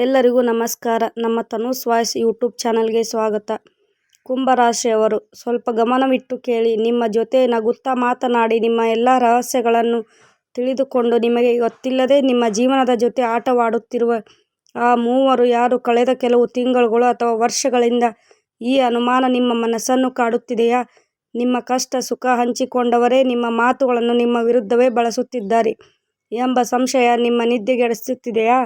ಎಲ್ಲರಿಗೂ ನಮಸ್ಕಾರ. ನಮ್ಮ ತನೂಸ್ ವಾಯ್ಸ್ ಯೂಟ್ಯೂಬ್ ಚಾನಲ್ಗೆ ಸ್ವಾಗತ. ಕುಂಭರಾಶಿಯವರು ಸ್ವಲ್ಪ ಗಮನವಿಟ್ಟು ಕೇಳಿ. ನಿಮ್ಮ ಜೊತೆ ನಗುತ್ತಾ ಮಾತನಾಡಿ ನಿಮ್ಮ ಎಲ್ಲ ರಹಸ್ಯಗಳನ್ನು ತಿಳಿದುಕೊಂಡು ನಿಮಗೆ ಗೊತ್ತಿಲ್ಲದೆ ನಿಮ್ಮ ಜೀವನದ ಜೊತೆ ಆಟವಾಡುತ್ತಿರುವ ಆ ಮೂವರು ಯಾರು? ಕಳೆದ ಕೆಲವು ತಿಂಗಳುಗಳು ಅಥವಾ ವರ್ಷಗಳಿಂದ ಈ ಅನುಮಾನ ನಿಮ್ಮ ಮನಸ್ಸನ್ನು ಕಾಡುತ್ತಿದೆಯಾ? ನಿಮ್ಮ ಕಷ್ಟ ಸುಖ ಹಂಚಿಕೊಂಡವರೇ ನಿಮ್ಮ ಮಾತುಗಳನ್ನು ನಿಮ್ಮ ವಿರುದ್ಧವೇ ಬಳಸುತ್ತಿದ್ದಾರೆ ಎಂಬ ಸಂಶಯ ನಿಮ್ಮ ನಿದ್ದೆಗೆಡಿಸುತ್ತಿದೆಯಾ?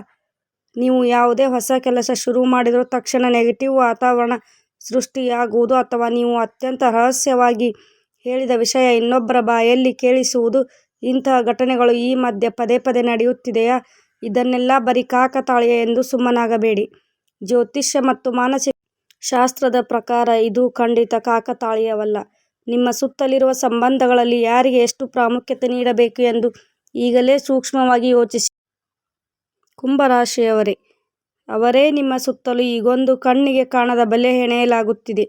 ನೀವು ಯಾವುದೇ ಹೊಸ ಕೆಲಸ ಶುರು ಮಾಡಿದರೂ ತಕ್ಷಣ ನೆಗೆಟಿವ್ ವಾತಾವರಣ ಸೃಷ್ಟಿಯಾಗುವುದು ಅಥವಾ ನೀವು ಅತ್ಯಂತ ರಹಸ್ಯವಾಗಿ ಹೇಳಿದ ವಿಷಯ ಇನ್ನೊಬ್ಬರ ಬಾಯಲ್ಲಿ ಕೇಳಿಸುವುದು, ಇಂತಹ ಘಟನೆಗಳು ಈ ಮಧ್ಯೆ ಪದೇ ಪದೇ ನಡೆಯುತ್ತಿದೆಯಾ? ಇದನ್ನೆಲ್ಲ ಬರೀ ಕಾಕತಾಳೀಯ ಎಂದು ಸುಮ್ಮನಾಗಬೇಡಿ. ಜ್ಯೋತಿಷ್ಯ ಮತ್ತು ಮಾನಸಿಕ ಶಾಸ್ತ್ರದ ಪ್ರಕಾರ ಇದು ಖಂಡಿತ ಕಾಕತಾಳೀಯವಲ್ಲ. ನಿಮ್ಮ ಸುತ್ತಲಿರುವ ಸಂಬಂಧಗಳಲ್ಲಿ ಯಾರಿಗೆ ಎಷ್ಟು ಪ್ರಾಮುಖ್ಯತೆ ನೀಡಬೇಕು ಎಂದು ಈಗಲೇ ಸೂಕ್ಷ್ಮವಾಗಿ ಯೋಚಿಸಿ. ಕುಂಭರಾಶಿಯವರೇ, ಅವರೇ ನಿಮ್ಮ ಸುತ್ತಲೂ ಈಗೊಂದು ಕಣ್ಣಿಗೆ ಕಾಣದ ಬಲೆ ಹೆಣೆಯಲಾಗುತ್ತಿದೆ.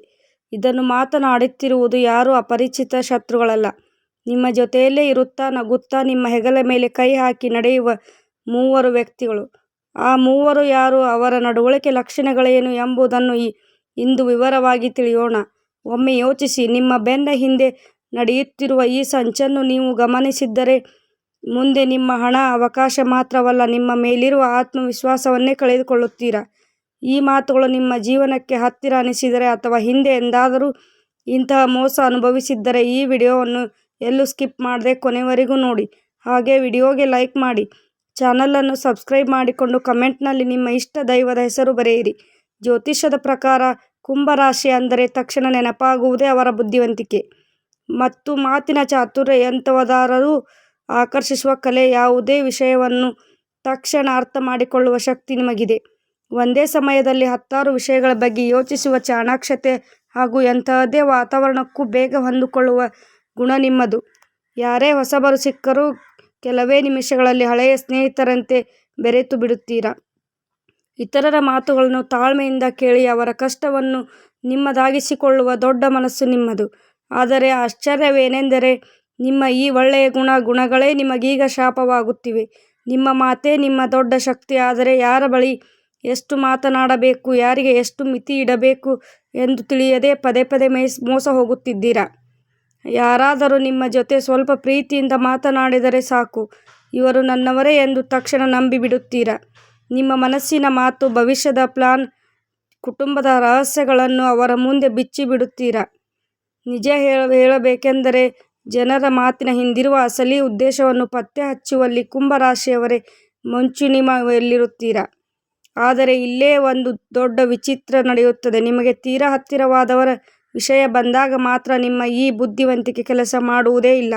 ಇದನ್ನು ಮಾತನಾಡುತ್ತಿರುವುದು ಯಾರೂ ಅಪರಿಚಿತ ಶತ್ರುಗಳಲ್ಲ. ನಿಮ್ಮ ಜೊತೆಯಲ್ಲೇ ಇರುತ್ತಾ ನಗುತ್ತಾ ನಿಮ್ಮ ಹೆಗಲ ಮೇಲೆ ಕೈ ಹಾಕಿ ನಡೆಯುವ ಮೂವರು ವ್ಯಕ್ತಿಗಳು. ಆ ಮೂವರು ಯಾರು? ಅವರ ನಡವಳಿಕೆ ಲಕ್ಷಣಗಳೇನು ಎಂಬುದನ್ನು ಇಂದು ವಿವರವಾಗಿ ತಿಳಿಯೋಣ. ಒಮ್ಮೆ ಯೋಚಿಸಿ, ನಿಮ್ಮ ಬೆನ್ನ ಹಿಂದೆ ನಡೆಯುತ್ತಿರುವ ಈ ಸಂಚನ್ನು ನೀವು ಗಮನಿಸಿದ್ದರೆ ಮುಂದೆ ನಿಮ್ಮ ಹಣ, ಅವಕಾಶ ಮಾತ್ರವಲ್ಲ, ನಿಮ್ಮ ಮೇಲಿರುವ ಆತ್ಮವಿಶ್ವಾಸವನ್ನೇ ಕಳೆದುಕೊಳ್ಳುತ್ತೀರಾ. ಈ ಮಾತುಗಳು ನಿಮ್ಮ ಜೀವನಕ್ಕೆ ಹತ್ತಿರ ಅನಿಸಿದರೆ ಅಥವಾ ಹಿಂದೆ ಎಂದಾದರೂ ಇಂತಹ ಮೋಸ ಅನುಭವಿಸಿದ್ದರೆ ಈ ವಿಡಿಯೋವನ್ನು ಎಲ್ಲೂ ಸ್ಕಿಪ್ ಮಾಡದೆ ಕೊನೆವರೆಗೂ ನೋಡಿ. ಹಾಗೆ ವಿಡಿಯೋಗೆ ಲೈಕ್ ಮಾಡಿ, ಚಾನಲನ್ನು ಸಬ್ಸ್ಕ್ರೈಬ್ ಮಾಡಿಕೊಂಡು ಕಮೆಂಟ್ನಲ್ಲಿ ನಿಮ್ಮ ಇಷ್ಟ ದೈವದ ಹೆಸರು ಬರೆಯಿರಿ. ಜ್ಯೋತಿಷ್ಯದ ಪ್ರಕಾರ ಕುಂಭರಾಶಿ ಅಂದರೆ ತಕ್ಷಣ ನೆನಪಾಗುವುದೇ ಅವರ ಬುದ್ಧಿವಂತಿಕೆ ಮತ್ತು ಮಾತಿನ ಚಾತುರ್ಯ. ಎಂಥವರಾದರೂ ಆಕರ್ಷಿಸುವ ಕಲೆ. ಯಾವುದೇ ವಿಷಯವನ್ನು ತಕ್ಷಣ ಅರ್ಥ ಮಾಡಿಕೊಳ್ಳುವ ಶಕ್ತಿ ನಿಮಗಿದೆ. ಒಂದೇ ಸಮಯದಲ್ಲಿ 10 ವಿಷಯಗಳ ಬಗ್ಗೆ ಯೋಚಿಸುವ ಚಾಣಾಕ್ಷತೆ ಹಾಗೂ ಎಂತಹದ್ದೇ ವಾತಾವರಣಕ್ಕೂ ಬೇಗ ಹೊಂದಿಕೊಳ್ಳುವ ಗುಣ ನಿಮ್ಮದು. ಯಾರೇ ಹೊಸಬರು ಸಿಕ್ಕರೂ ಕೆಲವೇ ನಿಮಿಷಗಳಲ್ಲಿ ಹಳೆಯ ಸ್ನೇಹಿತರಂತೆ ಬೆರೆತು ಬಿಡುತ್ತೀರಾ. ಇತರರ ಮಾತುಗಳನ್ನು ತಾಳ್ಮೆಯಿಂದ ಕೇಳಿ ಅವರ ಕಷ್ಟವನ್ನು ನಿಮ್ಮದಾಗಿಸಿಕೊಳ್ಳುವ ದೊಡ್ಡ ಮನಸ್ಸು ನಿಮ್ಮದು. ಆದರೆ ಆಶ್ಚರ್ಯವೇನೆಂದರೆ ನಿಮ್ಮ ಈ ಒಳ್ಳೆಯ ಗುಣಗಳೇ ನಿಮಗೀಗ ಶಾಪವಾಗುತ್ತಿವೆ. ನಿಮ್ಮ ಮಾತೇ ನಿಮ್ಮ ದೊಡ್ಡ ಶಕ್ತಿ. ಆದರೆ ಯಾರ ಬಳಿ ಎಷ್ಟು ಮಾತನಾಡಬೇಕು, ಯಾರಿಗೆ ಎಷ್ಟು ಮಿತಿ ಇಡಬೇಕು ಎಂದು ತಿಳಿಯದೆ ಪದೇ ಪದೇ ಮೋಸ ಹೋಗುತ್ತಿದ್ದೀರಾ. ಯಾರಾದರೂ ನಿಮ್ಮ ಜೊತೆ ಸ್ವಲ್ಪ ಪ್ರೀತಿಯಿಂದ ಮಾತನಾಡಿದರೆ ಸಾಕು, ಇವರು ನನ್ನವರೇ ಎಂದು ತಕ್ಷಣ ನಂಬಿಬಿಡುತ್ತೀರಾ. ನಿಮ್ಮ ಮನಸ್ಸಿನ ಮಾತು, ಭವಿಷ್ಯದ ಪ್ಲಾನ್, ಕುಟುಂಬದ ರಹಸ್ಯಗಳನ್ನು ಅವರ ಮುಂದೆ ಬಿಚ್ಚಿ ಬಿಡುತ್ತೀರಾ. ನಿಜ ಹೇಳಬೇಕೆಂದರೆ ಜನರ ಮಾತಿನ ಹಿಂದಿರುವ ಅಸಲಿ ಉದ್ದೇಶವನ್ನು ಪತ್ತೆ ಹಚ್ಚುವಲ್ಲಿ ಕುಂಭರಾಶಿಯವರೇ ಮುಂಚೂಣಿಯಲ್ಲಿರುತ್ತೀರಾ. ಆದರೆ ಇಲ್ಲೇ ಒಂದು ದೊಡ್ಡ ವಿಚಿತ್ರ ನಡೆಯುತ್ತದೆ. ನಿಮಗೆ ತೀರಾ ಹತ್ತಿರವಾದವರ ವಿಷಯ ಬಂದಾಗ ಮಾತ್ರ ನಿಮ್ಮ ಈ ಬುದ್ಧಿವಂತಿಕೆ ಕೆಲಸ ಮಾಡುವುದೇ ಇಲ್ಲ.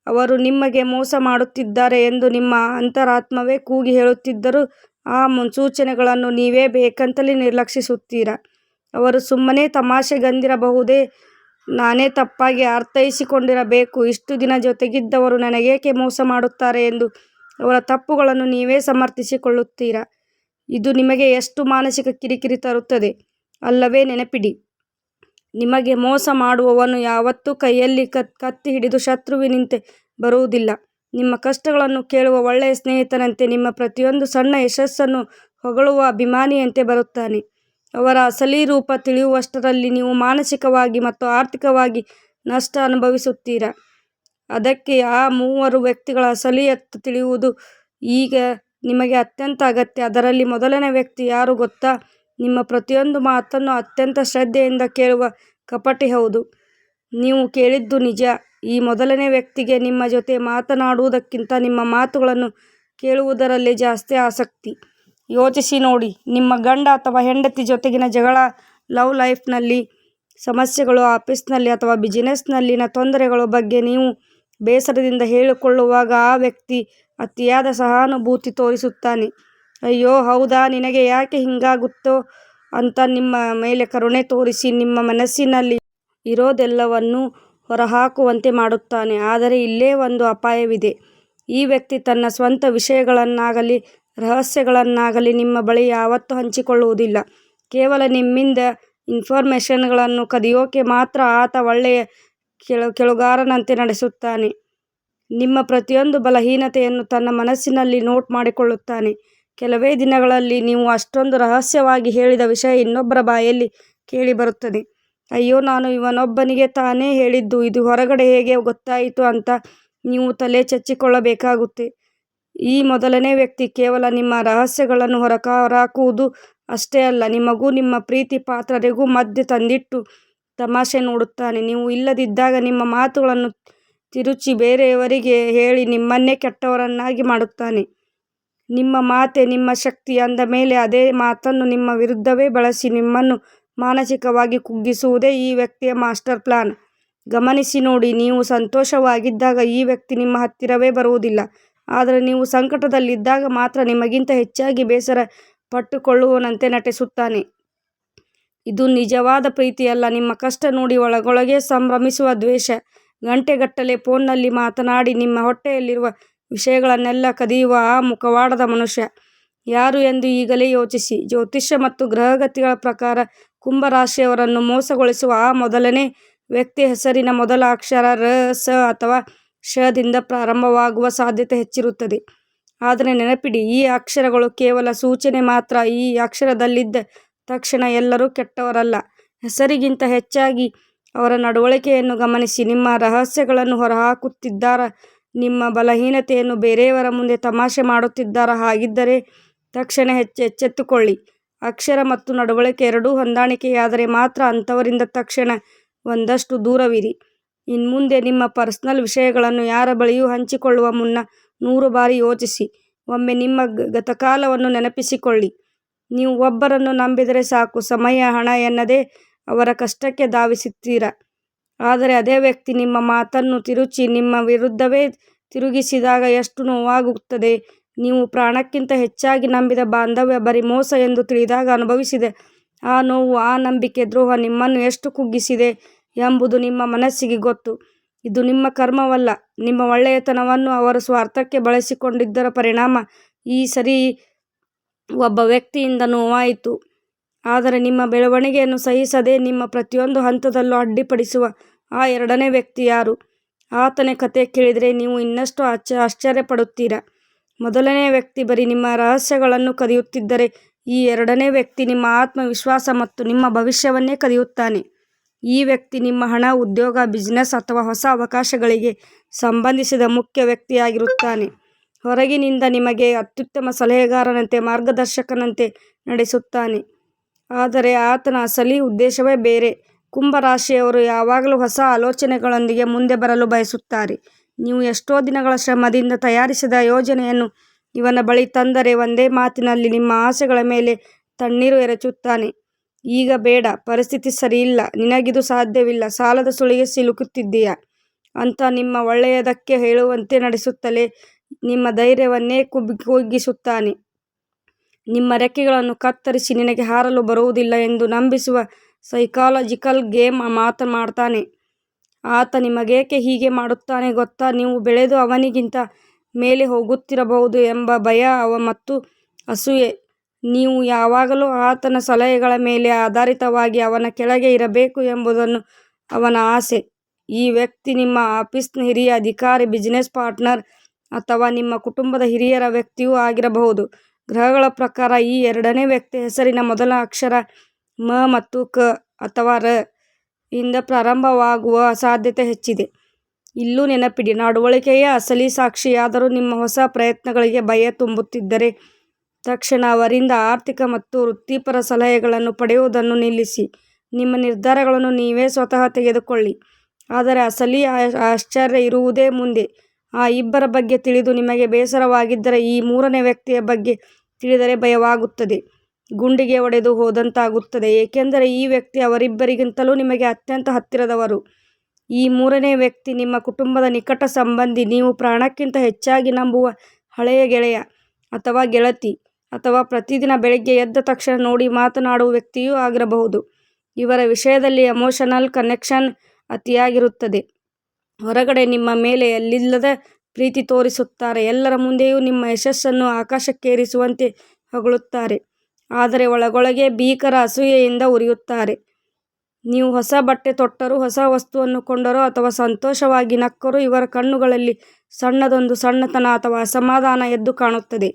ಅವರು ನಿಮಗೆ ಮೋಸ ಮಾಡುತ್ತಿದ್ದಾರೆ ಎಂದು ನಿಮ್ಮ ಅಂತರಾತ್ಮವೇ ಕೂಗಿ ಹೇಳುತ್ತಿದ್ದರೂ ಆ ಮುನ್ಸೂಚನೆಗಳನ್ನು ನೀವೇ ಬೇಕಂತಲೇ ನಿರ್ಲಕ್ಷಿಸುತ್ತೀರಾ. ಅವರು ಸುಮ್ಮನೆ ತಮಾಷೆಗಂದಿರಬಹುದೇ, ನಾನೇ ತಪ್ಪಾಗಿ ಅರ್ಥೈಸಿಕೊಂಡಿರಬೇಕು, ಇಷ್ಟು ದಿನ ಜೊತೆಗಿದ್ದವರು ನನಗೇಕೆ ಮೋಸ ಮಾಡುತ್ತಾರೆ ಎಂದು ಅವರ ತಪ್ಪುಗಳನ್ನು ನೀವೇ ಸಮರ್ಥಿಸಿಕೊಳ್ಳುತ್ತೀರಾ. ಇದು ನಿಮಗೆ ಎಷ್ಟು ಮಾನಸಿಕ ಕಿರಿಕಿರಿ ತರುತ್ತದೆ ಅಲ್ಲವೇ? ನೆನಪಿಡಿ, ನಿಮಗೆ ಮೋಸ ಮಾಡುವವನು ಯಾವತ್ತೂ ಕೈಯಲ್ಲಿ ಕತ್ತಿ ಹಿಡಿದು ಶತ್ರುವಿನಂತೆ ಬರುವುದಿಲ್ಲ. ನಿಮ್ಮ ಕಷ್ಟಗಳನ್ನು ಕೇಳುವ ಒಳ್ಳೆಯ ಸ್ನೇಹಿತನಂತೆ, ನಿಮ್ಮ ಪ್ರತಿಯೊಂದು ಸಣ್ಣ ಯಶಸ್ಸನ್ನು ಹೊಗಳುವ ಅಭಿಮಾನಿಯಂತೆ ಬರುತ್ತಾನೆ. ಅವರ ಅಸಲಿ ರೂಪ ತಿಳಿಯುವಷ್ಟರಲ್ಲಿ ನೀವು ಮಾನಸಿಕವಾಗಿ ಮತ್ತು ಆರ್ಥಿಕವಾಗಿ ನಷ್ಟ ಅನುಭವಿಸುತ್ತೀರಾ. ಅದಕ್ಕೆ ಆ ಮೂವರು ವ್ಯಕ್ತಿಗಳ ಅಸಲಿಯತ್ತು ತಿಳಿಯುವುದು ಈಗ ನಿಮಗೆ ಅತ್ಯಂತ ಅಗತ್ಯ. ಅದರಲ್ಲಿ ಮೊದಲನೇ ವ್ಯಕ್ತಿ ಯಾರು ಗೊತ್ತಾ? ನಿಮ್ಮ ಪ್ರತಿಯೊಂದು ಮಾತನ್ನು ಅತ್ಯಂತ ಶ್ರದ್ಧೆಯಿಂದ ಕೇಳುವ ಕಪಟಿ. ಹೌದು, ನೀವು ಕೇಳಿದ್ದು ನಿಜ. ಈ ಮೊದಲನೇ ವ್ಯಕ್ತಿಗೆ ನಿಮ್ಮ ಜೊತೆ ಮಾತನಾಡುವುದಕ್ಕಿಂತ ನಿಮ್ಮ ಮಾತುಗಳನ್ನು ಕೇಳುವುದರಲ್ಲೇ ಜಾಸ್ತಿ ಆಸಕ್ತಿ. ಯೋಚಿಸಿ ನೋಡಿ, ನಿಮ್ಮ ಗಂಡ ಅಥವಾ ಹೆಂಡತಿ ಜೊತೆಗಿನ ಜಗಳ, ಲವ್ ಲೈಫ್ನಲ್ಲಿ ಸಮಸ್ಯೆಗಳು, ಆಫೀಸ್ನಲ್ಲಿ ಅಥವಾ ಬಿಸಿನೆಸ್ನಲ್ಲಿನ ತೊಂದರೆಗಳ ಬಗ್ಗೆ ನೀವು ಬೇಸರದಿಂದ ಹೇಳಿಕೊಳ್ಳುವಾಗ ಆ ವ್ಯಕ್ತಿ ಅತಿಯಾದ ಸಹಾನುಭೂತಿ ತೋರಿಸುತ್ತಾನೆ. ಅಯ್ಯೋ ಹೌದಾ, ನಿನಗೆ ಯಾಕೆ ಹೀಗಾಗುತ್ತೋ ಅಂತ ನಿಮ್ಮ ಮೇಲೆ ಕರುಣೆ ತೋರಿಸಿ ನಿಮ್ಮ ಮನಸ್ಸಿನಲ್ಲಿ ಇರೋದೆಲ್ಲವನ್ನೂ ಹೊರಹಾಕುವಂತೆ ಮಾಡುತ್ತಾನೆ. ಆದರೆ ಇಲ್ಲೇ ಒಂದು ಅಪಾಯವಿದೆ. ಈ ವ್ಯಕ್ತಿ ತನ್ನ ಸ್ವಂತ ವಿಷಯಗಳನ್ನಾಗಲಿ ರಹಸ್ಯಗಳನ್ನಾಗಲಿ ನಿಮ್ಮ ಬಳಿ ಯಾವತ್ತೂ ಹಂಚಿಕೊಳ್ಳುವುದಿಲ್ಲ. ಕೇವಲ ನಿಮ್ಮಿಂದ ಇನ್ಫಾರ್ಮೇಷನ್ಗಳನ್ನು ಕದಿಯೋಕೆ ಮಾತ್ರ ಆತ ಒಳ್ಳೆಯ ಕೆಳುಗಾರನಂತೆ ನಡೆಸುತ್ತಾನೆ. ನಿಮ್ಮ ಪ್ರತಿಯೊಂದು ಬಲಹೀನತೆಯನ್ನು ತನ್ನ ಮನಸ್ಸಿನಲ್ಲಿ ನೋಟ್ ಮಾಡಿಕೊಳ್ಳುತ್ತಾನೆ. ಕೆಲವೇ ದಿನಗಳಲ್ಲಿ ನೀವು ಅಷ್ಟೊಂದು ರಹಸ್ಯವಾಗಿ ಹೇಳಿದ ವಿಷಯ ಇನ್ನೊಬ್ಬರ ಬಾಯಲ್ಲಿ ಕೇಳಿಬರುತ್ತದೆ. ಅಯ್ಯೋ, ನಾನು ಇವನೊಬ್ಬನಿಗೆ ತಾನೇ ಹೇಳಿದ್ದು, ಇದು ಹೊರಗಡೆ ಹೇಗೆ ಗೊತ್ತಾಯಿತು ಅಂತ ನೀವು ತಲೆ ಚಚ್ಚಿಕೊಳ್ಳಬೇಕಾಗುತ್ತೆ. ಈ ಮೊದಲನೇ ವ್ಯಕ್ತಿ ಕೇವಲ ನಿಮ್ಮ ರಹಸ್ಯಗಳನ್ನು ಹೊರಹಾಕುವುದು ಅಷ್ಟೇ ಅಲ್ಲ, ನಿಮಗೂ ನಿಮ್ಮ ಪ್ರೀತಿ ಪಾತ್ರರಿಗೂ ಮಧ್ಯೆ ತಂದಿಟ್ಟು ತಮಾಷೆ ನೋಡುತ್ತಾನೆ. ನೀವು ಇಲ್ಲದಿದ್ದಾಗ ನಿಮ್ಮ ಮಾತುಗಳನ್ನು ತಿರುಚಿ ಬೇರೆಯವರಿಗೆ ಹೇಳಿ ನಿಮ್ಮನ್ನೇ ಕೆಟ್ಟವರನ್ನಾಗಿ ಮಾಡುತ್ತಾನೆ. ನಿಮ್ಮ ಮಾತೆ ನಿಮ್ಮ ಶಕ್ತಿ ಅಂದ ಮೇಲೆ ಅದೇ ಮಾತನ್ನು ನಿಮ್ಮ ವಿರುದ್ಧವೇ ಬಳಸಿ ನಿಮ್ಮನ್ನು ಮಾನಸಿಕವಾಗಿ ಕುಗ್ಗಿಸುವುದೇ ಈ ವ್ಯಕ್ತಿಯ ಮಾಸ್ಟರ್ ಪ್ಲಾನ್. ಗಮನಿಸಿ ನೋಡಿ, ನೀವು ಸಂತೋಷವಾಗಿದ್ದಾಗ ಈ ವ್ಯಕ್ತಿ ನಿಮ್ಮ ಹತ್ತಿರವೇ ಬರುವುದಿಲ್ಲ. ಆದರೆ ನೀವು ಸಂಕಟದಲ್ಲಿದ್ದಾಗ ಮಾತ್ರ ನಿಮಗಿಂತ ಹೆಚ್ಚಾಗಿ ಬೇಸರ ಪಟ್ಟುಕೊಳ್ಳುವವನಂತೆ ನಟಿಸುತ್ತಾನೆ. ಇದು ನಿಜವಾದ ಪ್ರೀತಿಯಲ್ಲ, ನಿಮ್ಮ ಕಷ್ಟ ನೋಡಿ ಒಳಗೊಳಗೆ ಸಂಭ್ರಮಿಸುವ ದ್ವೇಷ. ಗಂಟೆಗಟ್ಟಲೆ ಫೋನ್ನಲ್ಲಿ ಮಾತನಾಡಿ ನಿಮ್ಮ ಹೊಟ್ಟೆಯಲ್ಲಿರುವ ವಿಷಯಗಳನ್ನೆಲ್ಲ ಕದಿಯುವ ಆ ಮುಖವಾಡದ ಮನುಷ್ಯ ಯಾರು ಎಂದು ಈಗಲೇ ಯೋಚಿಸಿ. ಜ್ಯೋತಿಷ್ಯ ಮತ್ತು ಗ್ರಹಗತಿಗಳ ಪ್ರಕಾರ ಕುಂಭರಾಶಿಯವರನ್ನು ಮೋಸಗೊಳಿಸುವ ಆ ಮೊದಲನೇ ವ್ಯಕ್ತಿಯ ಹೆಸರಿನ ಮೊದಲ ಅಕ್ಷರ ರ, ಸ ಅಥವಾ ಶದಿಂದ ಪ್ರಾರಂಭವಾಗುವ ಸಾಧ್ಯತೆ ಹೆಚ್ಚಿರುತ್ತದೆ. ಆದರೆ ನೆನಪಿಡಿ, ಈ ಅಕ್ಷರಗಳು ಕೇವಲ ಸೂಚನೆ ಮಾತ್ರ. ಈ ಅಕ್ಷರದಲ್ಲಿದ್ದ ತಕ್ಷಣ ಎಲ್ಲರೂ ಕೆಟ್ಟವರಲ್ಲ. ಹೆಸರಿಗಿಂತ ಹೆಚ್ಚಾಗಿ ಅವರ ನಡವಳಿಕೆಯನ್ನು ಗಮನಿಸಿ. ನಿಮ್ಮ ರಹಸ್ಯಗಳನ್ನು ಹೊರಹಾಕುತ್ತಿದ್ದಾರಾ? ನಿಮ್ಮ ಬಲಹೀನತೆಯನ್ನು ಬೇರೆಯವರ ಮುಂದೆ ತಮಾಷೆ ಮಾಡುತ್ತಿದ್ದಾರಾ? ಹಾಗಿದ್ದರೆ ತಕ್ಷಣ ಎಚ್ಚೆತ್ತುಕೊಳ್ಳಿ. ಅಕ್ಷರ ಮತ್ತು ನಡವಳಿಕೆ ಎರಡೂ ಹೊಂದಾಣಿಕೆಯಾದರೆ ಮಾತ್ರ ಅಂಥವರಿಂದ ತಕ್ಷಣ ಒಂದಷ್ಟು ದೂರವಿರಿ. ಇನ್ಮುಂದೆ ನಿಮ್ಮ ಪರ್ಸನಲ್ ವಿಷಯಗಳನ್ನು ಯಾರ ಬಳಿಯೂ ಹಂಚಿಕೊಳ್ಳುವ ಮುನ್ನ 100 ಬಾರಿ ಯೋಚಿಸಿ. ಒಮ್ಮೆ ನಿಮ್ಮ ಗತಕಾಲವನ್ನು ನೆನಪಿಸಿಕೊಳ್ಳಿ. ನೀವು ಒಬ್ಬರನ್ನು ನಂಬಿದರೆ ಸಾಕು, ಸಮಯ ಹಣ ಎನ್ನದೇ ಅವರ ಕಷ್ಟಕ್ಕೆ ಧಾವಿಸುತ್ತೀರ. ಆದರೆ ಅದೇ ವ್ಯಕ್ತಿ ನಿಮ್ಮ ಮಾತನ್ನು ತಿರುಚಿ ನಿಮ್ಮ ವಿರುದ್ಧವೇ ತಿರುಗಿಸಿದಾಗ ಎಷ್ಟು ನೋವಾಗುತ್ತದೆ. ನೀವು ಪ್ರಾಣಕ್ಕಿಂತ ಹೆಚ್ಚಾಗಿ ನಂಬಿದ ಬಾಂಧವ್ಯ ಬರೀ ಮೋಸ ಎಂದು ತಿಳಿದಾಗ ಅನುಭವಿಸಿದ ಆ ನೋವು, ಆ ನಂಬಿಕೆ ದ್ರೋಹ ನಿಮ್ಮನ್ನು ಎಷ್ಟು ಕುಗ್ಗಿಸಿದೆ ಎಂಬುದು ನಿಮ್ಮ ಮನಸ್ಸಿಗೆ ಗೊತ್ತು. ಇದು ನಿಮ್ಮ ಕರ್ಮವಲ್ಲ, ನಿಮ್ಮ ಒಳ್ಳೆಯತನವನ್ನು ಅವರು ಸ್ವಾರ್ಥಕ್ಕೆ ಬಳಸಿಕೊಂಡಿದ್ದರ ಪರಿಣಾಮ. ಈ ಸರಿ ಒಬ್ಬ ವ್ಯಕ್ತಿಯಿಂದ ನೋವಾಯಿತು, ಆದರೆ ನಿಮ್ಮ ಬೆಳವಣಿಗೆಯನ್ನು ಸಹಿಸದೆ ನಿಮ್ಮ ಪ್ರತಿಯೊಂದು ಹಂತದಲ್ಲೂ ಅಡ್ಡಿಪಡಿಸುವ ಆ ಎರಡನೇ ವ್ಯಕ್ತಿ ಯಾರು? ಆತನ ಕತೆ ಕೇಳಿದರೆ ನೀವು ಇನ್ನಷ್ಟು ಆಶ್ಚರ್ಯಪಡುತ್ತೀರ. ಮೊದಲನೇ ವ್ಯಕ್ತಿ ಬರೀ ನಿಮ್ಮ ರಹಸ್ಯಗಳನ್ನು ಕದಿಯುತ್ತಿದ್ದರೆ, ಈ ಎರಡನೇ ವ್ಯಕ್ತಿ ನಿಮ್ಮ ಆತ್ಮವಿಶ್ವಾಸ ಮತ್ತು ನಿಮ್ಮ ಭವಿಷ್ಯವನ್ನೇ ಕದಿಯುತ್ತಾನೆ. ಈ ವ್ಯಕ್ತಿ ನಿಮ್ಮ ಹಣ, ಉದ್ಯೋಗ, ಬಿಸಿನೆಸ್ ಅಥವಾ ಹೊಸ ಅವಕಾಶಗಳಿಗೆ ಸಂಬಂಧಿಸಿದ ಮುಖ್ಯ ವ್ಯಕ್ತಿಯಾಗಿರುತ್ತಾನೆ. ಹೊರಗಿನಿಂದ ನಿಮಗೆ ಅತ್ಯುತ್ತಮ ಸಲಹೆಗಾರನಂತೆ, ಮಾರ್ಗದರ್ಶಕನಂತೆ ನಡೆಸುತ್ತಾನೆ. ಆದರೆ ಆತನ ಅಸಲಿ ಉದ್ದೇಶವೇ ಬೇರೆ. ಕುಂಭರಾಶಿಯವರು ಯಾವಾಗಲೂ ಹೊಸ ಆಲೋಚನೆಗಳೊಂದಿಗೆ ಮುಂದೆ ಬರಲು ಬಯಸುತ್ತಾರೆ. ನೀವು ಎಷ್ಟೋ ದಿನಗಳ ಶ್ರಮದಿಂದ ತಯಾರಿಸಿದ ಯೋಜನೆಯನ್ನು ಇವನ ಬಳಿ ತಂದರೆ ಒಂದೇ ಮಾತಿನಲ್ಲಿ ನಿಮ್ಮ ಆಸೆಗಳ ಮೇಲೆ ತಣ್ಣೀರು ಎರಚುತ್ತಾನೆ. ಈಗ ಬೇಡ, ಪರಿಸ್ಥಿತಿ ಸರಿಯಿಲ್ಲ, ನಿನಗಿದು ಸಾಧ್ಯವಿಲ್ಲ, ಸಾಲದ ಸುಳಿಗೆ ಸಿಲುಕುತ್ತಿದ್ದೀಯಾ ಅಂತ ನಿಮ್ಮ ಒಳ್ಳೆಯದಕ್ಕೆ ಹೇಳುವಂತೆ ನಡೆಸುತ್ತಲೇ ನಿಮ್ಮ ಧೈರ್ಯವನ್ನೇ ಕುಗ್ಗಿಸುತ್ತಾನೆ. ನಿಮ್ಮ ರೆಕ್ಕೆಗಳನ್ನು ಕತ್ತರಿಸಿ ನಿನಗೆ ಹಾರಲು ಬರುವುದಿಲ್ಲ ಎಂದು ನಂಬಿಸುವ ಸೈಕಾಲಜಿಕಲ್ ಗೇಮ್ ಮಾಡ್ತಾನೆ. ಆತ ನಿಮಗೇಕೆ ಹೀಗೆ ಮಾಡುತ್ತಾನೆ ಗೊತ್ತಾ? ನೀವು ಬೆಳೆದು ಅವನಿಗಿಂತ ಮೇಲೆ ಹೋಗುತ್ತಿರಬಹುದು ಎಂಬ ಭಯ ಮತ್ತು ಅಸೂಯೆ. ನೀವು ಯಾವಾಗಲೂ ಆತನ ಸಲಹೆಗಳ ಮೇಲೆ ಆಧಾರಿತವಾಗಿ ಅವನ ಕೆಳಗೆ ಇರಬೇಕು ಎಂಬುದನ್ನು ಅವನ ಆಸೆ. ಈ ವ್ಯಕ್ತಿ ನಿಮ್ಮ ಆಫೀಸ್ನ ಹಿರಿಯ ಅಧಿಕಾರಿ, ಬಿಸಿನೆಸ್ ಪಾರ್ಟ್ನರ್ ಅಥವಾ ನಿಮ್ಮ ಕುಟುಂಬದ ಹಿರಿಯರ ವ್ಯಕ್ತಿಯೂ ಆಗಿರಬಹುದು. ಗ್ರಹಗಳ ಪ್ರಕಾರ ಈ ಎರಡನೇ ವ್ಯಕ್ತಿ ಹೆಸರಿನ ಮೊದಲ ಅಕ್ಷರ ಮ ಮತ್ತು ಕ ಅಥವಾ ರ ಇಂದ ಪ್ರಾರಂಭವಾಗುವ ಸಾಧ್ಯತೆ ಹೆಚ್ಚಿದೆ. ಇಲ್ಲೂ ನೆನಪಿಡಿ, ನಡವಳಿಕೆಯೇ ಅಸಲಿ ಸಾಕ್ಷಿಯಾದರೂ ನಿಮ್ಮ ಹೊಸ ಪ್ರಯತ್ನಗಳಿಗೆ ಭಯ ತುಂಬುತ್ತಿದ್ದರೆ ತಕ್ಷಣ ಅವರಿಂದ ಆರ್ಥಿಕ ಮತ್ತು ವೃತ್ತಿಪರ ಸಲಹೆಗಳನ್ನು ಪಡೆಯುವುದನ್ನು ನಿಲ್ಲಿಸಿ. ನಿಮ್ಮ ನಿರ್ಧಾರಗಳನ್ನು ನೀವೇ ಸ್ವತಃ ತೆಗೆದುಕೊಳ್ಳಿ. ಆದರೆ ಅಸಲಿ ಆಶ್ಚರ್ಯ ಇರುವುದೇ ಮುಂದೆ. ಆ ಇಬ್ಬರ ಬಗ್ಗೆ ತಿಳಿದು ನಿಮಗೆ ಬೇಸರವಾಗಿದ್ದರೆ ಈ ಮೂರನೇ ವ್ಯಕ್ತಿಯ ಬಗ್ಗೆ ತಿಳಿದರೆ ಭಯವಾಗುತ್ತದೆ. ಗುಂಡಿಗೆ ಹೊಡೆದು ಹೋದಂತಾಗುತ್ತದೆ. ಏಕೆಂದರೆ ಈ ವ್ಯಕ್ತಿ ಅವರಿಬ್ಬರಿಗಿಂತಲೂ ನಿಮಗೆ ಅತ್ಯಂತ ಹತ್ತಿರದವರು. ಈ ಮೂರನೇ ವ್ಯಕ್ತಿ ನಿಮ್ಮ ಕುಟುಂಬದ ನಿಕಟ ಸಂಬಂಧಿ, ನೀವು ಪ್ರಾಣಕ್ಕಿಂತ ಹೆಚ್ಚಾಗಿ ನಂಬುವ ಹಳೆಯ ಗೆಳೆಯ ಅಥವಾ ಗೆಳತಿ, ಅಥವಾ ಪ್ರತಿದಿನ ಬೆಳಗ್ಗೆ ಎದ್ದ ತಕ್ಷಣ ನೋಡಿ ಮಾತನಾಡುವ ವ್ಯಕ್ತಿಯೂ ಆಗಿರಬಹುದು. ಇವರ ವಿಷಯದಲ್ಲಿ ಎಮೋಷನಲ್ ಕನೆಕ್ಷನ್ ಅತಿಯಾಗಿರುತ್ತದೆ. ಹೊರಗಡೆ ನಿಮ್ಮ ಮೇಲೆ ಎಲ್ಲಿಲ್ಲದ ಪ್ರೀತಿ ತೋರಿಸುತ್ತಾರೆ. ಎಲ್ಲರ ಮುಂದೆಯೂ ನಿಮ್ಮ ಯಶಸ್ಸನ್ನು ಆಕಾಶಕ್ಕೇರಿಸುವಂತೆ ಹೊಗಳುತ್ತಾರೆ. ಆದರೆ ಒಳಗೊಳಗೆ ಭೀಕರ ಅಸೂಯೆಯಿಂದ ಉರಿಯುತ್ತಾರೆ. ನೀವು ಹೊಸ ಬಟ್ಟೆ ತೊಟ್ಟರೂ, ಹೊಸ ವಸ್ತುವನ್ನು ಕೊಂಡರೂ ಅಥವಾ ಸಂತೋಷವಾಗಿ ನಕ್ಕರೂ ಇವರ ಕಣ್ಣುಗಳಲ್ಲಿ ಸಣ್ಣದೊಂದು ಸಣ್ಣತನ ಅಥವಾ ಅಸಮಾಧಾನ ಎದ್ದು ಕಾಣುತ್ತದೆ.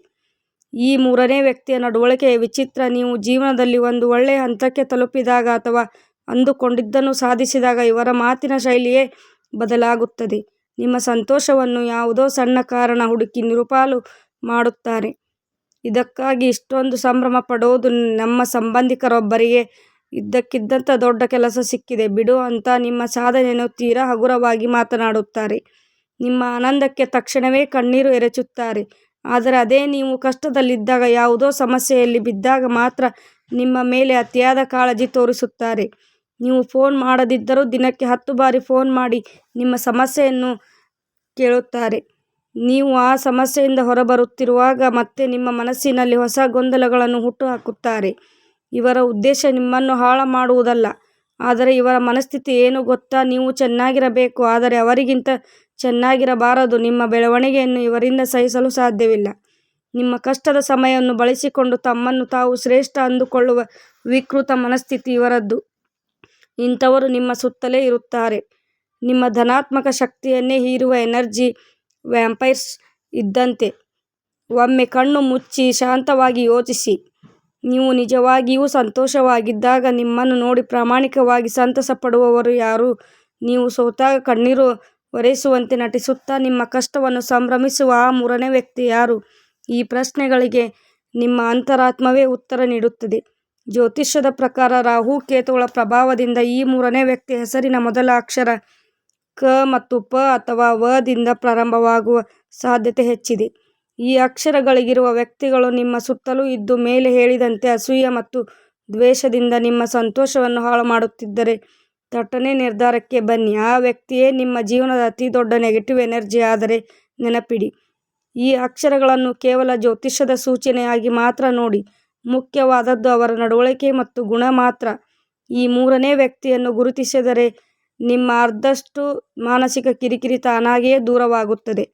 ಈ ಮೂರನೇ ವ್ಯಕ್ತಿಯ ನಡವಳಿಕೆಯ ವಿಚಿತ್ರ. ನೀವು ಜೀವನದಲ್ಲಿ ಒಂದು ಒಳ್ಳೆಯ ಹಂತಕ್ಕೆ ತಲುಪಿದಾಗ ಅಥವಾ ಅಂದುಕೊಂಡಿದ್ದನ್ನು ಸಾಧಿಸಿದಾಗ ಇವರ ಮಾತಿನ ಶೈಲಿಯೇ ಬದಲಾಗುತ್ತದೆ. ನಿಮ್ಮ ಸಂತೋಷವನ್ನು ಯಾವುದೋ ಸಣ್ಣ ಕಾರಣ ಹುಡುಕಿ ನಿರುಪಾಲು ಮಾಡುತ್ತಾರೆ. ಇದಕ್ಕಾಗಿ ಇಷ್ಟೊಂದು ಸಂಭ್ರಮ ಪಡೋದು. ನಮ್ಮ ಸಂಬಂಧಿಕರೊಬ್ಬರಿಗೆ ಇದ್ದಕ್ಕಿದ್ದಂಥ ದೊಡ್ಡ ಕೆಲಸ ಸಿಕ್ಕಿದೆ ಬಿಡು ಅಂತ ನಿಮ್ಮ ಸಾಧನೆಯನ್ನು ತೀರಾ ಹಗುರವಾಗಿ ಮಾತನಾಡುತ್ತಾರೆ. ನಿಮ್ಮ ಆನಂದಕ್ಕೆ ತಕ್ಷಣವೇ ಕಣ್ಣೀರು ಎರಚುತ್ತಾರೆ. ಆದರೆ ಅದೇ ನೀವು ಕಷ್ಟದಲ್ಲಿದ್ದಾಗ, ಯಾವುದೋ ಸಮಸ್ಯೆಯಲ್ಲಿ ಬಿದ್ದಾಗ ಮಾತ್ರ ನಿಮ್ಮ ಮೇಲೆ ಅತಿಯಾದ ಕಾಳಜಿ ತೋರಿಸುತ್ತಾರೆ. ನೀವು ಫೋನ್ ಮಾಡದಿದ್ದರೂ ದಿನಕ್ಕೆ 10 ಬಾರಿ ಫೋನ್ ಮಾಡಿ ನಿಮ್ಮ ಸಮಸ್ಯೆಯನ್ನು ಕೇಳುತ್ತಾರೆ. ನೀವು ಆ ಸಮಸ್ಯೆಯಿಂದ ಹೊರಬರುತ್ತಿರುವಾಗ ಮತ್ತೆ ನಿಮ್ಮ ಮನಸ್ಸಿನಲ್ಲಿ ಹೊಸ ಗೊಂದಲಗಳನ್ನು ಹುಟ್ಟುಹಾಕುತ್ತಾರೆ. ಇವರ ಉದ್ದೇಶ ನಿಮ್ಮನ್ನು ಹಾಳು ಮಾಡುವುದಲ್ಲ. ಆದರೆ ಇವರ ಮನಸ್ಥಿತಿ ಏನು ಗೊತ್ತಾ? ನೀವು ಚೆನ್ನಾಗಿರಬೇಕು, ಆದರೆ ಅವರಿಗಿಂತ ಚೆನ್ನಾಗಿರಬಾರದು. ನಿಮ್ಮ ಬೆಳವಣಿಗೆಯನ್ನು ಇವರಿಂದ ಸಹಿಸಲು ಸಾಧ್ಯವಿಲ್ಲ. ನಿಮ್ಮ ಕಷ್ಟದ ಸಮಯವನ್ನು ಬಳಸಿಕೊಂಡು ತಮ್ಮನ್ನು ತಾವು ಶ್ರೇಷ್ಠ ಅಂದುಕೊಳ್ಳುವ ವಿಕೃತ ಮನಸ್ಥಿತಿ ಇವರದ್ದು. ಇಂಥವರು ನಿಮ್ಮ ಸುತ್ತಲೇ ಇರುತ್ತಾರೆ. ನಿಮ್ಮ ಧನಾತ್ಮಕ ಶಕ್ತಿಯನ್ನೇ ಹೀರುವ ಎನರ್ಜಿ ವ್ಯಾಂಪೈರ್ಸ್ ಇದ್ದಂತೆ. ಒಮ್ಮೆ ಕಣ್ಣು ಮುಚ್ಚಿ ಶಾಂತವಾಗಿ ಯೋಚಿಸಿ. ನೀವು ನಿಜವಾಗಿಯೂ ಸಂತೋಷವಾಗಿದ್ದಾಗ ನಿಮ್ಮನ್ನು ನೋಡಿ ಪ್ರಾಮಾಣಿಕವಾಗಿ ಸಂತಸ ಪಡುವವರು ಯಾರು? ನೀವು ಸೋತಾಗ ಕಣ್ಣೀರು ಒರೆಸುವಂತೆ ನಟಿಸುತ್ತಾ ನಿಮ್ಮ ಕಷ್ಟವನ್ನು ಸಂಭ್ರಮಿಸುವ ಆ ಮೂರನೇ ವ್ಯಕ್ತಿ ಯಾರು? ಈ ಪ್ರಶ್ನೆಗಳಿಗೆ ನಿಮ್ಮ ಅಂತರಾತ್ಮವೇ ಉತ್ತರ ನೀಡುತ್ತದೆ. ಜ್ಯೋತಿಷ್ಯದ ಪ್ರಕಾರ ರಾಹು ಕೇತುಗಳ ಪ್ರಭಾವದಿಂದ ಈ ಮೂರನೇ ವ್ಯಕ್ತಿ ಹೆಸರಿನ ಮೊದಲ ಅಕ್ಷರ ಕ ಮತ್ತು ಪ ಅಥವಾ ವ ದಿಂದ ಪ್ರಾರಂಭವಾಗುವ ಸಾಧ್ಯತೆ ಹೆಚ್ಚಿದೆ. ಈ ಅಕ್ಷರಗಳಿಗಿರುವ ವ್ಯಕ್ತಿಗಳು ನಿಮ್ಮ ಸುತ್ತಲೂ ಇದ್ದು ಮೇಲೆ ಹೇಳಿದಂತೆ ಅಸೂಯೆ ಮತ್ತು ದ್ವೇಷದಿಂದ ನಿಮ್ಮ ಸಂತೋಷವನ್ನು ಹಾಳು ಮಾಡುತ್ತಿದ್ದರೆ ಥಟ್ಟನೆ ನಿರ್ಧಾರಕ್ಕೆ ಬನ್ನಿ. ಆ ವ್ಯಕ್ತಿಯೇ ನಿಮ್ಮ ಜೀವನದ ಅತಿ ದೊಡ್ಡ ನೆಗೆಟಿವ್ ಎನರ್ಜಿ. ಆದರೆ ನೆನಪಿಡಿ, ಈ ಅಕ್ಷರಗಳನ್ನು ಕೇವಲ ಜ್ಯೋತಿಷ್ಯದ ಸೂಚನೆಯಾಗಿ ಮಾತ್ರ ನೋಡಿ. ಮುಖ್ಯವಾದದ್ದು ಅವರ ನಡವಳಿಕೆ ಮತ್ತು ಗುಣ ಮಾತ್ರ. ಈ ಮೂರನೇ ವ್ಯಕ್ತಿಯನ್ನು ಗುರುತಿಸಿದರೆ ನಿಮ್ಮ ಅರ್ಧಷ್ಟು ಮಾನಸಿಕ ಕಿರಿಕಿರಿ ತಾನಾಗಿಯೇ ದೂರವಾಗುತ್ತದೆ.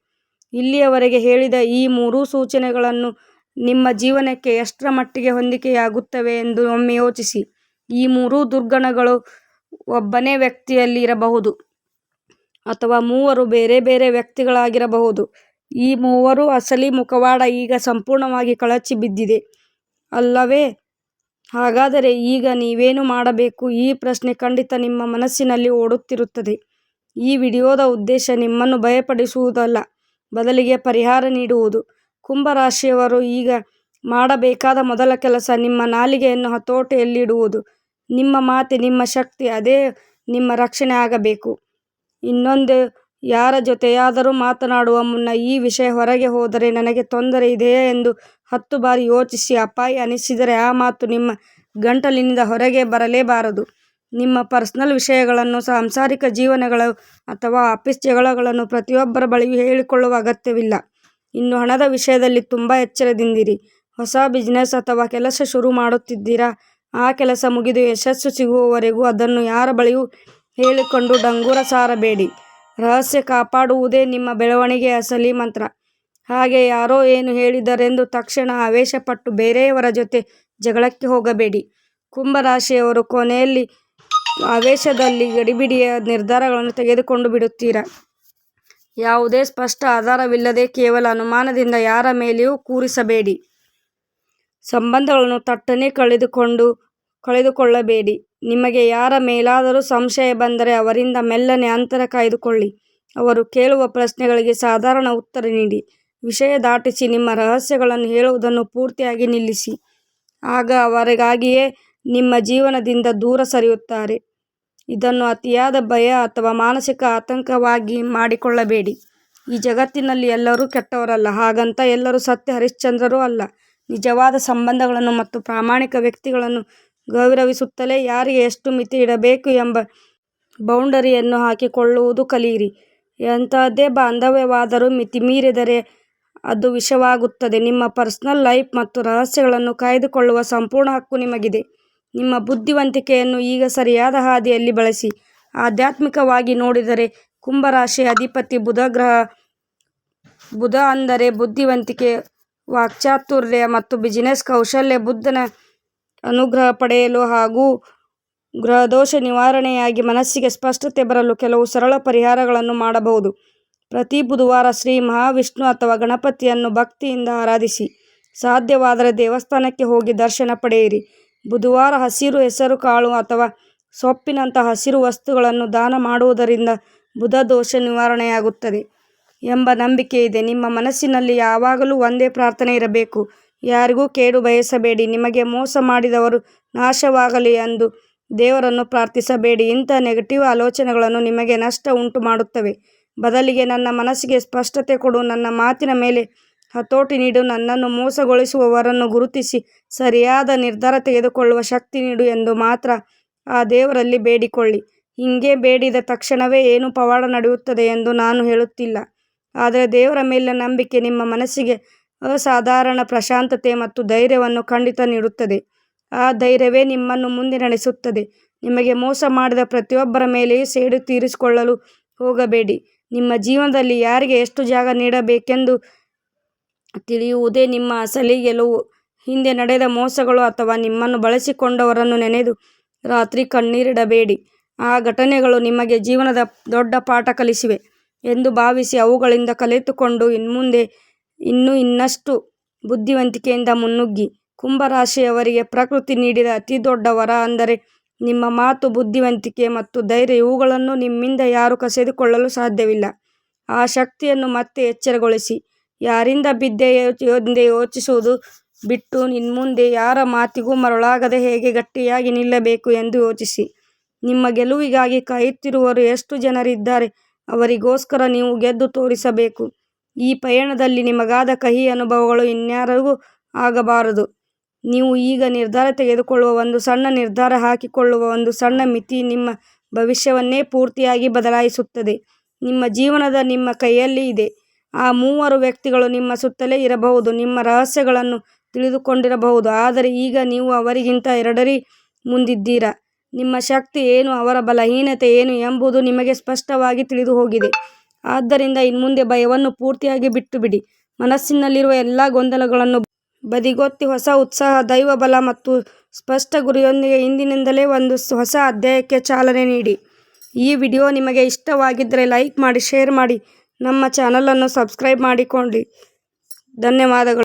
ಇಲ್ಲಿಯವರೆಗೆ ಹೇಳಿದ ಈ 3 ಸೂಚನೆಗಳನ್ನು ನಿಮ್ಮ ಜೀವನಕ್ಕೆ ಎಷ್ಟರ ಮಟ್ಟಿಗೆ ಹೊಂದಿಕೆಯಾಗುತ್ತವೆ ಎಂದು ಒಮ್ಮೆ ಯೋಚಿಸಿ. ಈ 3 ದುರ್ಗುಣಗಳು ಒಬ್ಬನೇ ವ್ಯಕ್ತಿಯಲ್ಲಿ ಇರಬಹುದು ಅಥವಾ 3 ಬೇರೆ ಬೇರೆ ವ್ಯಕ್ತಿಗಳಾಗಿರಬಹುದು. ಈ 3 ಅಸಲಿ ಮುಖವಾಡ ಈಗ ಸಂಪೂರ್ಣವಾಗಿ ಕಳಚಿ ಬಿದ್ದಿದೆ ಅಲ್ಲವೇ? ಹಾಗಾದರೆ ಈಗ ನೀವೇನು ಮಾಡಬೇಕು? ಈ ಪ್ರಶ್ನೆ ಖಂಡಿತ ನಿಮ್ಮ ಮನಸ್ಸಿನಲ್ಲಿ ಓಡುತ್ತಿರುತ್ತದೆ. ಈ ವಿಡಿಯೋದ ಉದ್ದೇಶ ನಿಮ್ಮನ್ನು ಭಯಪಡಿಸುವುದಲ್ಲ, ಬದಲಿಗೆ ಪರಿಹಾರ ನೀಡುವುದು. ಕುಂಭರಾಶಿಯವರು ಈಗ ಮಾಡಬೇಕಾದ ಮೊದಲ ಕೆಲಸ ನಿಮ್ಮ ನಾಲಿಗೆಯನ್ನು ಹತೋಟಿಯಲ್ಲಿಡುವುದು. ನಿಮ್ಮ ಮಾತೆ ನಿಮ್ಮ ಶಕ್ತಿ, ಅದೇ ನಿಮ್ಮ ರಕ್ಷಣೆ ಆಗಬೇಕು. ಇನ್ನೊಂದು ಯಾರ ಜೊತೆಯಾದರೂ ಮಾತನಾಡುವ ಮುನ್ನ ಈ ವಿಷಯ ಹೊರಗೆ ಹೋದರೆ ನನಗೆ ತೊಂದರೆ ಇದೆಯೇ ಎಂದು 10 ಬಾರಿ ಯೋಚಿಸಿ. ಅಪಾಯ ಅನಿಸಿದರೆ ಆ ಮಾತು ನಿಮ್ಮ ಗಂಟಲಿನಿಂದ ಹೊರಗೆ ಬರಲೇಬಾರದು. ನಿಮ್ಮ ಪರ್ಸನಲ್ ವಿಷಯಗಳನ್ನು, ಸಾಂಸಾರಿಕ ಜೀವನಗಳು ಅಥವಾ ಆಫೀಸ್ ಜಗಳಗಳನ್ನು ಪ್ರತಿಯೊಬ್ಬರ ಬಳಿಯೂ ಹೇಳಿಕೊಳ್ಳುವ ಅಗತ್ಯವಿಲ್ಲ. ಇನ್ನು ಹಣದ ವಿಷಯದಲ್ಲಿ ತುಂಬ ಎಚ್ಚರದಿಂದಿರಿ. ಹೊಸ ಬಿಸಿನೆಸ್ ಅಥವಾ ಕೆಲಸ ಶುರು ಮಾಡುತ್ತಿದ್ದೀರಾ? ಆ ಕೆಲಸ ಮುಗಿದು ಯಶಸ್ಸು ಸಿಗುವವರೆಗೂ ಅದನ್ನು ಯಾರ ಬಳಿಯೂ ಹೇಳಿಕೊಂಡು ಡಂಗೂರ ಸಾರಬೇಡಿ. ರಹಸ್ಯ ಕಾಪಾಡುವುದೇ ನಿಮ್ಮ ಬೆಳವಣಿಗೆಯ ಅಸಲಿ ಮಂತ್ರ. ಹಾಗೆ ಯಾರೋ ಏನು ಹೇಳಿದರೆಂದು ತಕ್ಷಣ ಆವೇಶಪಟ್ಟು ಬೇರೆಯವರ ಜೊತೆ ಜಗಳಕ್ಕೆ ಹೋಗಬೇಡಿ. ಕುಂಭರಾಶಿಯವರು ಕೊನೆಯಲ್ಲಿ ಆವೇಶದಲ್ಲಿ ಗಡಿಬಿಡಿಯ ನಿರ್ಧಾರಗಳನ್ನು ತೆಗೆದುಕೊಂಡು ಬಿಡುತ್ತೀರಾ. ಯಾವುದೇ ಸ್ಪಷ್ಟ ಆಧಾರವಿಲ್ಲದೆ ಕೇವಲ ಅನುಮಾನದಿಂದ ಯಾರ ಮೇಲೆಯೂ ಕೂರಿಸಬೇಡಿ. ಸಂಬಂಧಗಳನ್ನು ಥಟ್ಟನೆ ಕಳೆದುಕೊಳ್ಳಬೇಡಿ. ನಿಮಗೆ ಯಾರ ಮೇಲಾದರೂ ಸಂಶಯ ಬಂದರೆ ಅವರಿಂದ ಮೆಲ್ಲನೆ ಅಂತರ ಕಾಯ್ದುಕೊಳ್ಳಿ. ಅವರು ಕೇಳುವ ಪ್ರಶ್ನೆಗಳಿಗೆ ಸಾಧಾರಣ ಉತ್ತರ ನೀಡಿ. ವಿಷಯ ದಾಟಿಸಿ ನಿಮ್ಮ ರಹಸ್ಯಗಳನ್ನು ಹೇಳುವುದನ್ನು ಪೂರ್ತಿಯಾಗಿ ನಿಲ್ಲಿಸಿ. ಆಗ ಅವರಿಗಾಗಿಯೇ ನಿಮ್ಮ ಜೀವನದಿಂದ ದೂರ ಸರಿಯುತ್ತಾರೆ. ಇದನ್ನು ಅತಿಯಾದ ಭಯ ಅಥವಾ ಮಾನಸಿಕ ಆತಂಕವಾಗಿ ಮಾಡಿಕೊಳ್ಳಬೇಡಿ. ಈ ಜಗತ್ತಿನಲ್ಲಿ ಎಲ್ಲರೂ ಕೆಟ್ಟವರಲ್ಲ, ಹಾಗಂತ ಎಲ್ಲರೂ ಸತ್ಯ ಹರಿಶ್ಚಂದ್ರರೂ ಅಲ್ಲ. ನಿಜವಾದ ಸಂಬಂಧಗಳನ್ನು ಮತ್ತು ಪ್ರಾಮಾಣಿಕ ವ್ಯಕ್ತಿಗಳನ್ನು ಗೌರವಿಸುತ್ತಲೇ ಯಾರಿಗೆ ಎಷ್ಟು ಮಿತಿ ಇಡಬೇಕು ಎಂಬ ಬೌಂಡರಿಯನ್ನು ಹಾಕಿಕೊಳ್ಳುವುದು ಕಲಿಯಿರಿ. ಎಂಥದ್ದೇ ಬಾಂಧವ್ಯವಾದರೂ ಮಿತಿಮೀರಿದರೆ ಅದು ವಿಷವಾಗುತ್ತದೆ. ನಿಮ್ಮ ಪರ್ಸನಲ್ ಲೈಫ್ ಮತ್ತು ರಹಸ್ಯಗಳನ್ನು ಕಾಯ್ದುಕೊಳ್ಳುವ ಸಂಪೂರ್ಣ ಹಕ್ಕು ನಿಮಗಿದೆ. ನಿಮ್ಮ ಬುದ್ಧಿವಂತಿಕೆಯನ್ನು ಈಗ ಸರಿಯಾದ ಹಾದಿಯಲ್ಲಿ ಬಳಸಿ. ಆಧ್ಯಾತ್ಮಿಕವಾಗಿ ನೋಡಿದರೆ ಕುಂಭರಾಶಿಯ ಅಧಿಪತಿ ಬುಧ ಗ್ರಹ. ಬುಧ ಅಂದರೆ ಬುದ್ಧಿವಂತಿಕೆ, ವಾಕ್ಚಾತುರ್ಯ ಮತ್ತು ಬಿಸಿನೆಸ್ ಕೌಶಲ್ಯ. ಬುಧನ ಅನುಗ್ರಹ ಪಡೆಯಲು ಹಾಗೂ ಗ್ರಹದೋಷ ನಿವಾರಣೆಯಾಗಿ ಮನಸ್ಸಿಗೆ ಸ್ಪಷ್ಟತೆ ಬರಲು ಕೆಲವು ಸರಳ ಪರಿಹಾರಗಳನ್ನು ಮಾಡಬಹುದು. ಪ್ರತಿ ಬುಧವಾರ ಶ್ರೀ ಮಹಾವಿಷ್ಣು ಅಥವಾ ಗಣಪತಿಯನ್ನು ಭಕ್ತಿಯಿಂದ ಆರಾಧಿಸಿ. ಸಾಧ್ಯವಾದರೆ ದೇವಸ್ಥಾನಕ್ಕೆ ಹೋಗಿ ದರ್ಶನ ಪಡೆಯಿರಿ. ಬುಧವಾರ ಹಸಿರು ಹೆಸರು ಕಾಳು ಅಥವಾ ಸೊಪ್ಪಿನಂಥ ಹಸಿರು ವಸ್ತುಗಳನ್ನು ದಾನ ಮಾಡುವುದರಿಂದ ಬುಧ ದೋಷ ನಿವಾರಣೆಯಾಗುತ್ತದೆ ಎಂಬ ನಂಬಿಕೆ ಇದೆ. ನಿಮ್ಮ ಮನಸ್ಸಿನಲ್ಲಿ ಯಾವಾಗಲೂ ಒಂದೇ ಪ್ರಾರ್ಥನೆ ಇರಬೇಕು, ಯಾರಿಗೂ ಕೇಡು ಬಯಸಬೇಡಿ. ನಿಮಗೆ ಮೋಸ ಮಾಡಿದವರು ನಾಶವಾಗಲಿ ಎಂದು ದೇವರನ್ನು ಪ್ರಾರ್ಥಿಸಬೇಡಿ. ಇಂಥ ನೆಗೆಟಿವ್ ಆಲೋಚನೆಗಳನ್ನು ನಿಮಗೆ ನಷ್ಟ ಉಂಟು ಮಾಡುತ್ತವೆ. ಬದಲಿಗೆ ನನ್ನ ಮನಸ್ಸಿಗೆ ಸ್ಪಷ್ಟತೆ ಕೊಡು, ನನ್ನ ಮಾತಿನ ಮೇಲೆ ಹತೋಟಿ ನೀಡು, ನನ್ನನ್ನು ಮೋಸಗೊಳಿಸುವವರನ್ನು ಗುರುತಿಸಿ ಸರಿಯಾದ ನಿರ್ಧಾರ ತೆಗೆದುಕೊಳ್ಳುವ ಶಕ್ತಿ ನೀಡು ಎಂದು ಮಾತ್ರ ಆ ದೇವರಲ್ಲಿ ಬೇಡಿಕೊಳ್ಳಿ. ಹೀಗೆ ಬೇಡಿದ ತಕ್ಷಣವೇ ಏನು ಪವಾಡ ನಡೆಯುತ್ತದೆ ಎಂದು ನಾನು ಹೇಳುತ್ತಿಲ್ಲ, ಆದರೆ ದೇವರ ಮೇಲಿನ ನಂಬಿಕೆ ನಿಮ್ಮ ಮನಸ್ಸಿಗೆ ಅಸಾಧಾರಣ ಪ್ರಶಾಂತತೆ ಮತ್ತು ಧೈರ್ಯವನ್ನು ಖಂಡಿತ ನೀಡುತ್ತದೆ. ಆ ಧೈರ್ಯವೇ ನಿಮ್ಮನ್ನು ಮುಂದೆ ನಡೆಸುತ್ತದೆ. ನಿಮಗೆ ಮೋಸ ಮಾಡಿದ ಪ್ರತಿಯೊಬ್ಬರ ಮೇಲೆಯೂ ಸೇಡು ತೀರಿಸಿಕೊಳ್ಳಲು ಹೋಗಬೇಡಿ. ನಿಮ್ಮ ಜೀವನದಲ್ಲಿ ಯಾರಿಗೆ ಎಷ್ಟು ಜಾಗ ನೀಡಬೇಕೆಂದು ತಿಳಿಯುವುದೇ ನಿಮ್ಮ ಅಸಲಿ ಗೆಲುವು. ಹಿಂದೆ ನಡೆದ ಮೋಸಗಳು ಅಥವಾ ನಿಮ್ಮನ್ನು ಬಳಸಿಕೊಂಡವರನ್ನು ನೆನೆದು ರಾತ್ರಿ ಕಣ್ಣೀರಿಡಬೇಡಿ. ಆ ಘಟನೆಗಳು ನಿಮಗೆ ಜೀವನದ ದೊಡ್ಡ ಪಾಠ ಕಲಿಸಿವೆ ಎಂದು ಭಾವಿಸಿ ಅವುಗಳಿಂದ ಕಲಿತುಕೊಂಡು ಇನ್ಮುಂದೆ ಇನ್ನಷ್ಟು ಬುದ್ಧಿವಂತಿಕೆಯಿಂದ ಮುನ್ನುಗ್ಗಿ. ಕುಂಭರಾಶಿಯವರಿಗೆ ಪ್ರಕೃತಿ ನೀಡಿದ ಅತಿ ದೊಡ್ಡ ವರ ಅಂದರೆ ನಿಮ್ಮ ಮಾತು, ಬುದ್ಧಿವಂತಿಕೆ ಮತ್ತು ಧೈರ್ಯ. ಇವುಗಳನ್ನು ನಿಮ್ಮಿಂದ ಯಾರೂ ಕಸಿದುಕೊಳ್ಳಲು ಸಾಧ್ಯವಿಲ್ಲ. ಆ ಶಕ್ತಿಯನ್ನು ಮತ್ತೆ ಎಚ್ಚರಗೊಳಿಸಿ. ಯಾರಿಂದ ಬಿದ್ದೆ ಎಂದು ಯೋಚಿಸುವುದು ಬಿಟ್ಟು ಇನ್ಮುಂದೆ ಯಾರ ಮಾತಿಗೂ ಮರುಳಾಗದೆ ಹೇಗೆ ಗಟ್ಟಿಯಾಗಿ ನಿಲ್ಲಬೇಕು ಎಂದು ಯೋಚಿಸಿ. ನಿಮ್ಮ ಗೆಲುವಿಗಾಗಿ ಕಾಯುತ್ತಿರುವವರು ಎಷ್ಟು ಜನರಿದ್ದಾರೆ, ಅವರಿಗೋಸ್ಕರ ನೀವು ಗೆದ್ದು ತೋರಿಸಬೇಕು. ಈ ಪಯಣದಲ್ಲಿ ನಿಮಗಾದ ಕಹಿ ಅನುಭವಗಳು ಇನ್ಯಾರಿಗೂ ಆಗಬಾರದು. ನೀವು ಈಗ ನಿರ್ಧಾರ ತೆಗೆದುಕೊಳ್ಳುವ ಒಂದು ಸಣ್ಣ ನಿರ್ಧಾರ, ಹಾಕಿಕೊಳ್ಳುವ ಒಂದು ಸಣ್ಣ ಮಿತಿ ನಿಮ್ಮ ಭವಿಷ್ಯವನ್ನೇ ಪೂರ್ತಿಯಾಗಿ ಬದಲಾಯಿಸುತ್ತದೆ. ನಿಮ್ಮ ಜೀವನದ ನಿಮ್ಮ ಕೈಯಲ್ಲಿ ಇದೆ. ಆ 3 ವ್ಯಕ್ತಿಗಳು ನಿಮ್ಮ ಸುತ್ತಲೇ ಇರಬಹುದು, ನಿಮ್ಮ ರಹಸ್ಯಗಳನ್ನು ತಿಳಿದುಕೊಂಡಿರಬಹುದು, ಆದರೆ ಈಗ ನೀವು ಅವರಿಗಿಂತ 2 ಮುಂದಿದ್ದೀರಾ. ನಿಮ್ಮ ಶಕ್ತಿ ಏನು, ಅವರ ಬಲಹೀನತೆ ಏನು ಎಂಬುದು ನಿಮಗೆ ಸ್ಪಷ್ಟವಾಗಿ ತಿಳಿದು ಹೋಗಿದೆ. ಆದ್ದರಿಂದ ಇನ್ಮುಂದೆ ಭಯವನ್ನು ಪೂರ್ತಿಯಾಗಿ ಬಿಟ್ಟುಬಿಡಿ. ಮನಸ್ಸಿನಲ್ಲಿರುವ ಎಲ್ಲ ಗೊಂದಲಗಳನ್ನು ಬದಿಗೊತ್ತಿ ಹೊಸ ಉತ್ಸಾಹ, ದೈವ ಬಲ ಮತ್ತು ಸ್ಪಷ್ಟ ಗುರಿಯೊಂದಿಗೆ ಇಂದಿನಿಂದಲೇ ಒಂದು ಹೊಸ ಅಧ್ಯಾಯಕ್ಕೆ ಚಾಲನೆ ನೀಡಿ. ಈ ವಿಡಿಯೋ ನಿಮಗೆ ಇಷ್ಟವಾಗಿದ್ದರೆ ಲೈಕ್ ಮಾಡಿ, ಶೇರ್ ಮಾಡಿ, ನಮ್ಮ ಚಾನಲನ್ನು ಸಬ್ಸ್ಕ್ರೈಬ್ ಮಾಡಿಕೊಳ್ಳಿ. ಧನ್ಯವಾದಗಳು.